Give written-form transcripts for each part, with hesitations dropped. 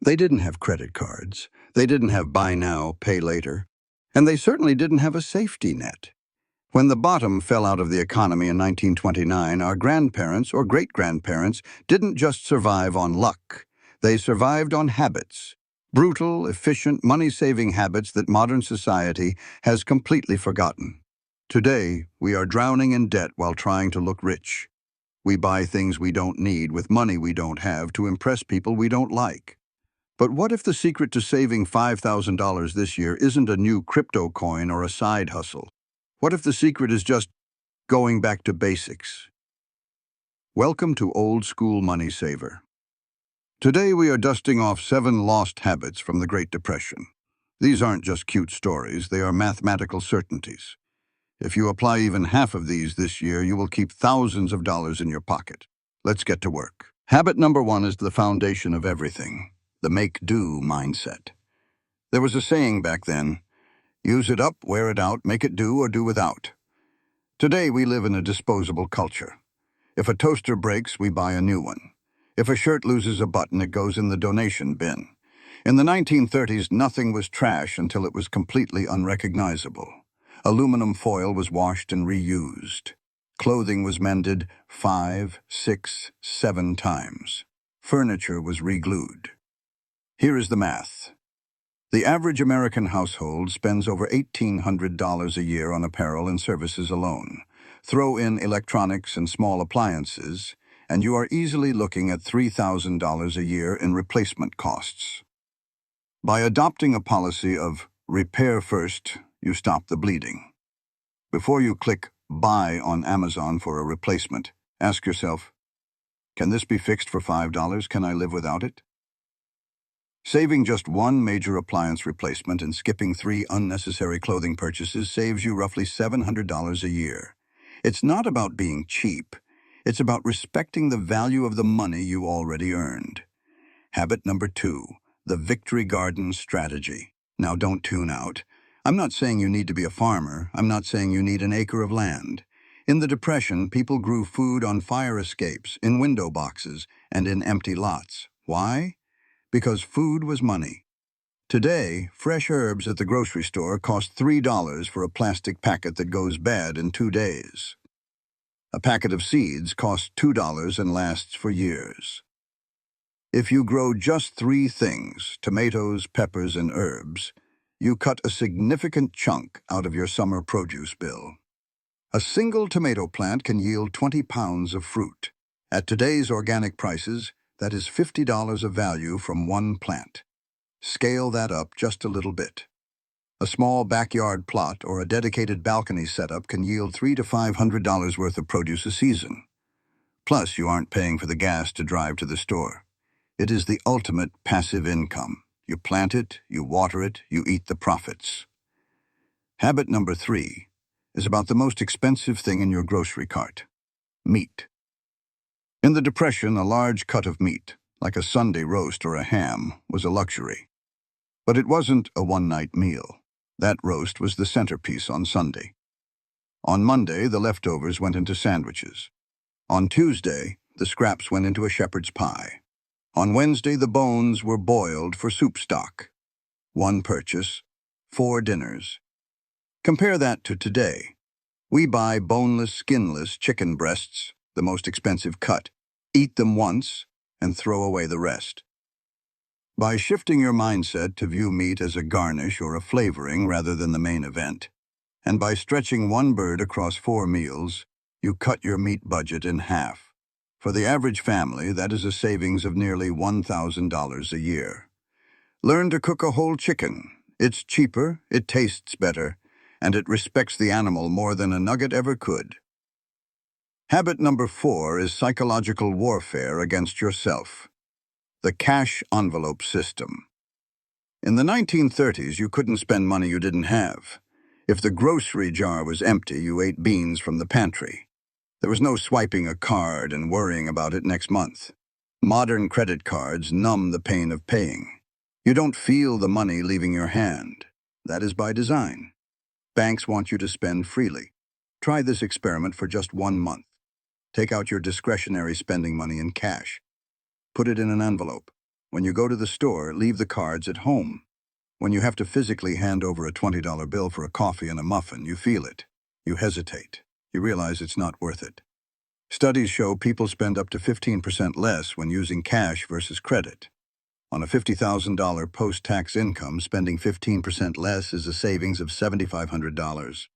They didn't have credit cards. They didn't have buy now, pay later. And they certainly didn't have a safety net. When the bottom fell out of the economy in 1929, our grandparents or great-grandparents didn't just survive on luck. They survived on habits. Brutal, efficient, money-saving habits that modern society has completely forgotten. Today, we are drowning in debt while trying to look rich. We buy things we don't need with money we don't have to impress people we don't like. But what if the secret to saving $5,000 this year isn't a new crypto coin or a side hustle? What if the secret is just going back to basics? Welcome to Old School Money Saver. Today we are dusting off 7 lost habits from the Great Depression. These aren't just cute stories, they are mathematical certainties. If you apply even half of these this year, you will keep thousands of dollars in your pocket. Let's get to work. Habit number 1 is the foundation of everything, the make-do mindset. There was a saying back then, use it up, wear it out, make it do or do without. Today we live in a disposable culture. If a toaster breaks, we buy a new one. If a shirt loses a button, it goes in the donation bin. In the 1930s, nothing was trash until it was completely unrecognizable. Aluminum foil was washed and reused. Clothing was mended 5, 6, 7 times. Furniture was re-glued. Here is the math. The average American household spends over $1,800 a year on apparel and services alone. Throw in electronics and small appliances, and you are easily looking at $3,000 a year in replacement costs. By adopting a policy of repair first, you stop the bleeding. Before you click buy on Amazon for a replacement, ask yourself, can this be fixed for $5? Can I live without it? Saving just one major appliance replacement and skipping 3 unnecessary clothing purchases saves you roughly $700 a year. It's not about being cheap. It's about respecting the value of the money you already earned. Habit number 2, the Victory Garden strategy. Now don't tune out. I'm not saying you need to be a farmer. I'm not saying you need an acre of land. In the Depression, people grew food on fire escapes, in window boxes, and in empty lots. Why? Because food was money. Today, fresh herbs at the grocery store cost $3 for a plastic packet that goes bad in 2 days. A packet of seeds costs $2 and lasts for years. If you grow just 3 things, tomatoes, peppers, and herbs, you cut a significant chunk out of your summer produce bill. A single tomato plant can yield 20 pounds of fruit. At today's organic prices, that is $50 of value from one plant. Scale that up just a little bit. A small backyard plot or a dedicated balcony setup can yield $300 to $500 worth of produce a season. Plus, you aren't paying for the gas to drive to the store. It is the ultimate passive income. You plant it, you water it, you eat the profits. Habit number 3 is about the most expensive thing in your grocery cart: meat. In the Depression, a large cut of meat, like a Sunday roast or a ham, was a luxury. But it wasn't a one-night meal. That roast was the centerpiece on Sunday. On Monday, the leftovers went into sandwiches. On Tuesday, the scraps went into a shepherd's pie. On Wednesday, the bones were boiled for soup stock. 1 purchase, 4 dinners. Compare that to today. We buy boneless, skinless chicken breasts, the most expensive cut, eat them once, and throw away the rest. By shifting your mindset to view meat as a garnish or a flavoring rather than the main event, and by stretching one bird across 4 meals, you cut your meat budget in half. For the average family, that is a savings of nearly $1,000 a year. Learn to cook a whole chicken. It's cheaper, it tastes better, and it respects the animal more than a nugget ever could. Habit number 4 is psychological warfare against yourself. The cash envelope system. In the 1930s, you couldn't spend money you didn't have. If the grocery jar was empty, you ate beans from the pantry. There was no swiping a card and worrying about it next month. Modern credit cards numb the pain of paying. You don't feel the money leaving your hand. That is by design. Banks want you to spend freely. Try this experiment for just 1 month. Take out your discretionary spending money in cash. Put it in an envelope. When you go to the store, leave the cards at home. When you have to physically hand over a $20 bill for a coffee and a muffin, you feel it. You hesitate. You realize it's not worth it. Studies show people spend up to 15% less when using cash versus credit. On a $50,000 post-tax income, spending 15% less is a savings of $7,500.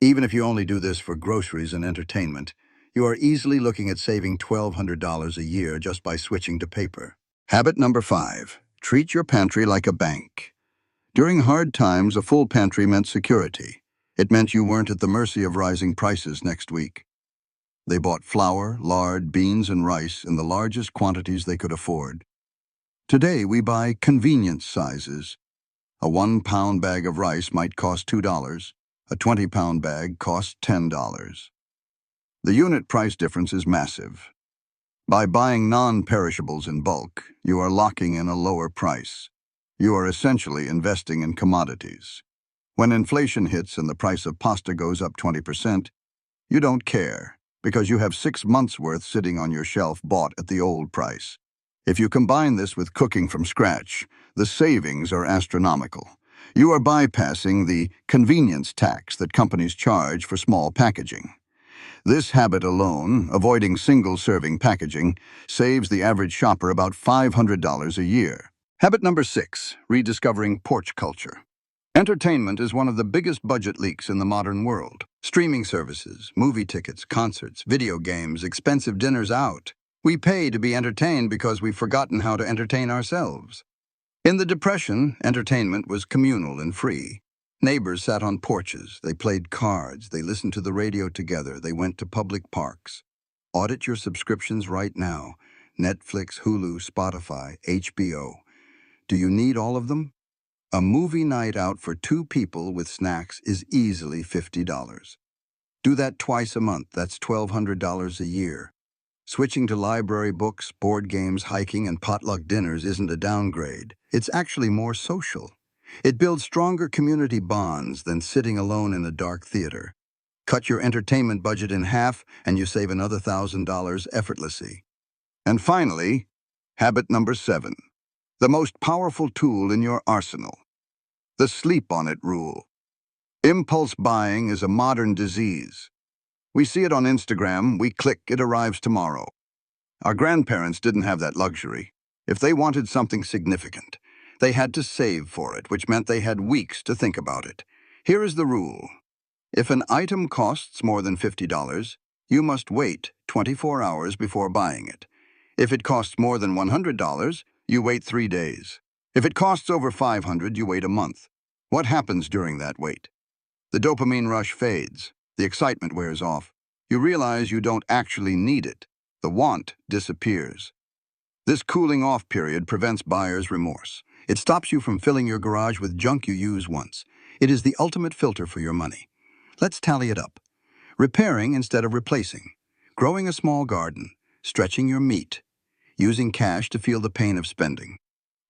Even if you only do this for groceries and entertainment, you are easily looking at saving $1,200 a year just by switching to paper. Habit number 5. Treat your pantry like a bank. During hard times, a full pantry meant security. It meant you weren't at the mercy of rising prices next week. They bought flour, lard, beans, and rice in the largest quantities they could afford. Today, we buy convenience sizes. A 1-pound bag of rice might cost $2. A 20-pound bag costs $10. The unit price difference is massive. By buying non-perishables in bulk, you are locking in a lower price. You are essentially investing in commodities. When inflation hits and the price of pasta goes up 20%, you don't care, because you have 6 months' worth sitting on your shelf bought at the old price. If you combine this with cooking from scratch, the savings are astronomical. You are bypassing the convenience tax that companies charge for small packaging. This habit alone, avoiding single-serving packaging, saves the average shopper about $500 a year. Habit number 6, rediscovering porch culture. Entertainment is one of the biggest budget leaks in the modern world. Streaming services, movie tickets, concerts, video games, expensive dinners out. We pay to be entertained because we've forgotten how to entertain ourselves. In the Depression, entertainment was communal and free. Neighbors sat on porches, they played cards, they listened to the radio together, they went to public parks. Audit your subscriptions right now. Netflix, Hulu, Spotify, HBO. Do you need all of them? A movie night out for 2 people with snacks is easily $50. Do that twice a month, that's $1,200 a year. Switching to library books, board games, hiking, and potluck dinners isn't a downgrade. It's actually more social. It builds stronger community bonds than sitting alone in a dark theater. Cut your entertainment budget in half, and you save another $1,000 effortlessly. And finally, habit number 7. The most powerful tool in your arsenal. The sleep on it rule. Impulse buying is a modern disease. We see it on Instagram, we click, it arrives tomorrow. Our grandparents didn't have that luxury. If they wanted something significant, they had to save for it, which meant they had weeks to think about it. Here is the rule. If an item costs more than $50, you must wait 24 hours before buying it. If it costs more than $100, you wait 3 days. If it costs over $500, you wait a month. What happens during that wait? The dopamine rush fades. The excitement wears off. You realize you don't actually need it. The want disappears. This cooling off period prevents buyer's remorse. It stops you from filling your garage with junk you use once. It is the ultimate filter for your money. Let's tally it up. Repairing instead of replacing. Growing a small garden. Stretching your meat. Using cash to feel the pain of spending.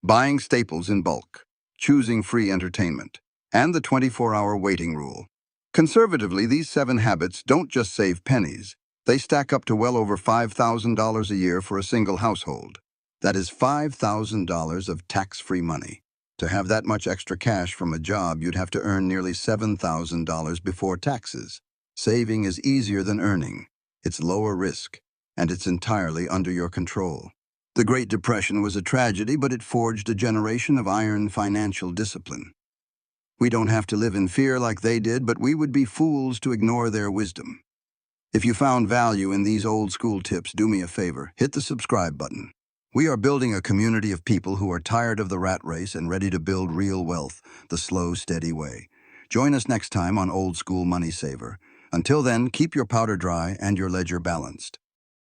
Buying staples in bulk. Choosing free entertainment. And the 24-hour waiting rule. Conservatively, these 7 habits don't just save pennies. They stack up to well over $5,000 a year for a single household. That is $5,000 of tax-free money. To have that much extra cash from a job, you'd have to earn nearly $7,000 before taxes. Saving is easier than earning. It's lower risk, and it's entirely under your control. The Great Depression was a tragedy, but it forged a generation of iron financial discipline. We don't have to live in fear like they did, but we would be fools to ignore their wisdom. If you found value in these old school tips, do me a favor, hit the subscribe button. We are building a community of people who are tired of the rat race and ready to build real wealth, the slow, steady way. Join us next time on Old School Money Saver. Until then, keep your powder dry and your ledger balanced.